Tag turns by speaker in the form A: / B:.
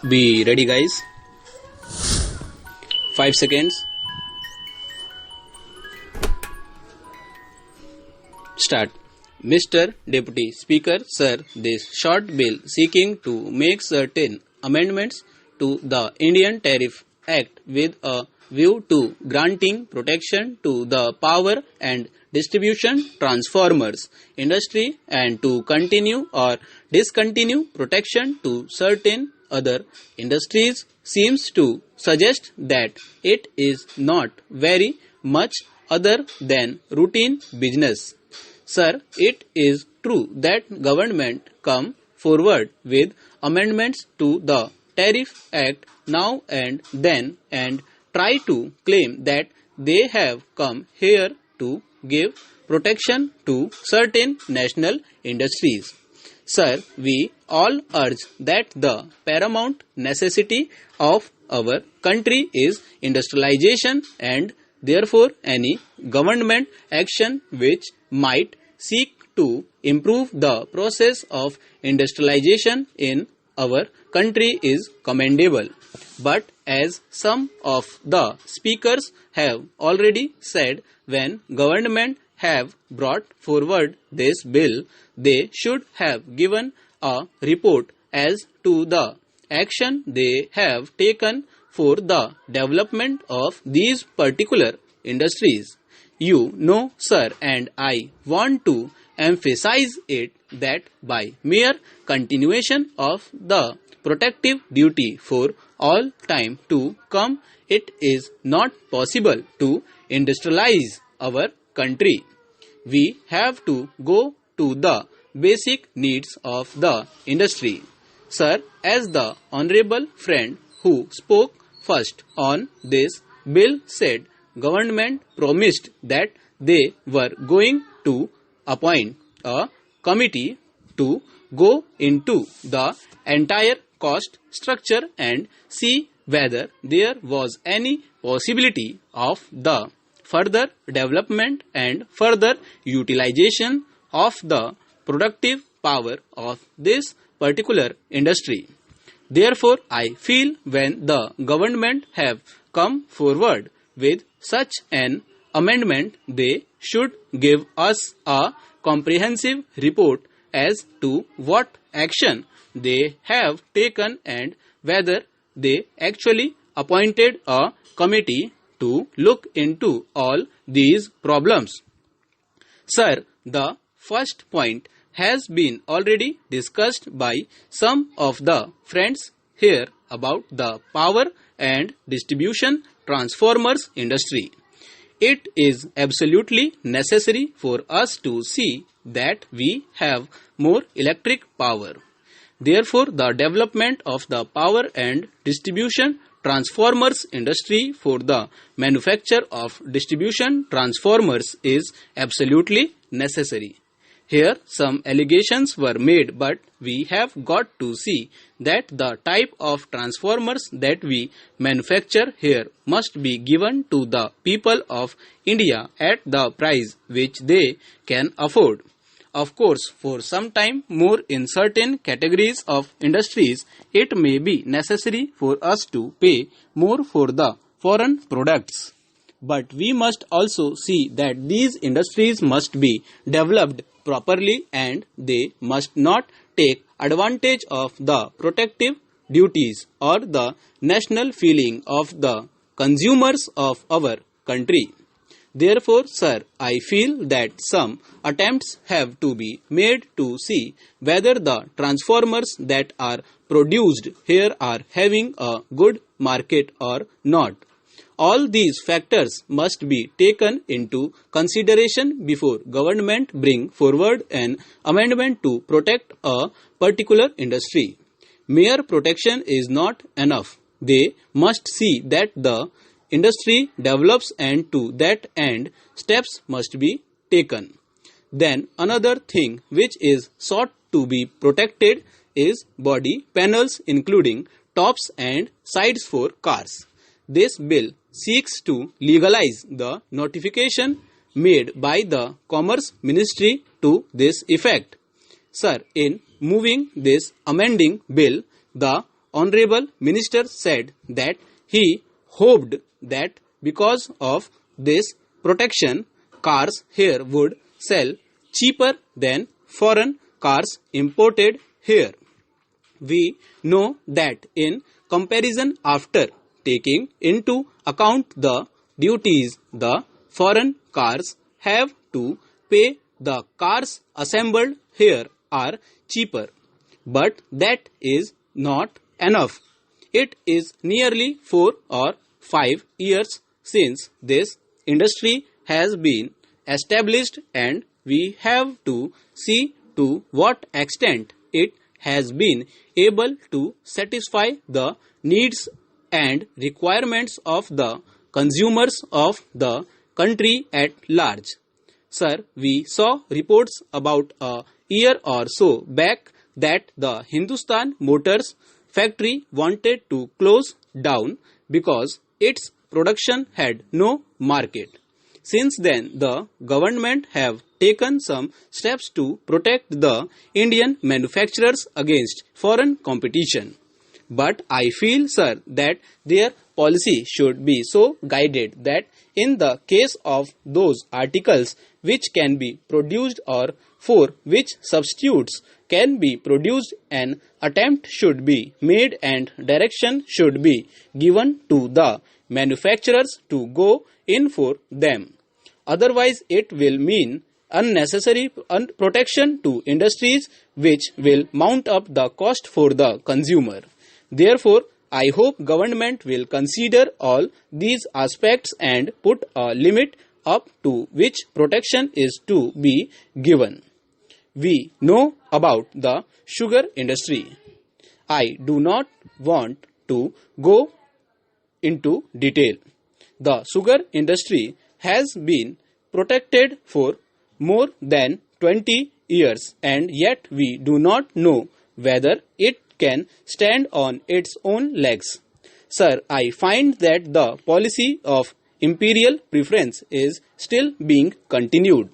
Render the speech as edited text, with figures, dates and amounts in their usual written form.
A: Be ready, guys. 5 seconds. Start. Mr. Deputy Speaker, sir, this short bill seeking to make certain amendments to the Indian Tariff Act with a view to granting protection to the power and distribution transformers industry and to continue or discontinue protection to certain other industries seems to suggest that it is not very much other than routine business. Sir, it is true that government come forward with amendments to the Tariff Act now and then and try to claim that they have come here to give protection to certain national industries. Sir, we all urge that the paramount necessity of our country is industrialization, and therefore any government action which might seek to improve the process of industrialization in our country is commendable. But as some of the speakers have already said, when government have brought forward this bill, they should have given a report as to the action they have taken for the development of these particular industries. You know, sir, and I want to emphasize it that by mere continuation of the protective duty for all time to come, it is not possible to industrialize our country. We have to go to the basic needs of the industry. Sir, as the honorable friend who spoke first on this bill said, government promised that they were going to appoint a committee to go into the entire cost structure and see whether there was any possibility of the further development and further utilization of the productive power of this particular industry. Therefore, I feel when the government have come forward with such an amendment, they should give us a comprehensive report as to what action they have taken and whether they actually appointed a committee to look into all these problems. Sir, the first point has been already discussed by some of the friends here about the power and distribution transformers industry. It is absolutely necessary for us to see that we have more electric power. Therefore, the development of the power and distribution transformers industry for the manufacture of distribution transformers is absolutely necessary. Here some allegations were made, but we have got to see that the type of transformers that we manufacture here must be given to the people of India at the price which they can afford. Of course, for some time more in certain categories of industries, it may be necessary for us to pay more for the foreign products. But we must also see that these industries must be developed properly and they must not take advantage of the protective duties or the national feeling of the consumers of our country. Therefore, sir, I feel that some attempts have to be made to see whether the transformers that are produced here are having a good market or not. All these factors must be taken into consideration before government bring forward an amendment to protect a particular industry. Mere protection is not enough. They must see that the industry develops, and to that end steps must be taken. Then another thing which is sought to be protected is body panels, including tops and sides for cars. This bill seeks to legalize the notification made by the Commerce Ministry to this effect. Sir, in moving this amending bill, the Honorable Minister said that he hoped that because of this protection, cars here would sell cheaper than foreign cars imported here. We know that in comparison, after taking into account the duties the foreign cars have to pay, the cars assembled here are cheaper. But that is not enough. It is nearly 4 or 5 years since this industry has been established, and we have to see to what extent it has been able to satisfy the needs and requirements of the consumers of the country at large. Sir, we saw reports about a year or so back that the Hindustan Motors factory wanted to close down because its production had no market. Since then, the government have taken some steps to protect the Indian manufacturers against foreign competition. But I feel, sir, that their policy should be so guided that in the case of those articles which can be produced or for which substitutes can be produced, an attempt should be made and direction should be given to the manufacturers to go in for them. Otherwise, it will mean unnecessary protection to industries which will mount up the cost for the consumer. Therefore, I hope government will consider all these aspects and put a limit up to which protection is to be given. We know about the sugar industry. I do not want to go into detail. The sugar industry has been protected for more than 20 years, and yet we do not know whether it can stand on its own legs. Sir, I find that the policy of imperial preference is still being continued.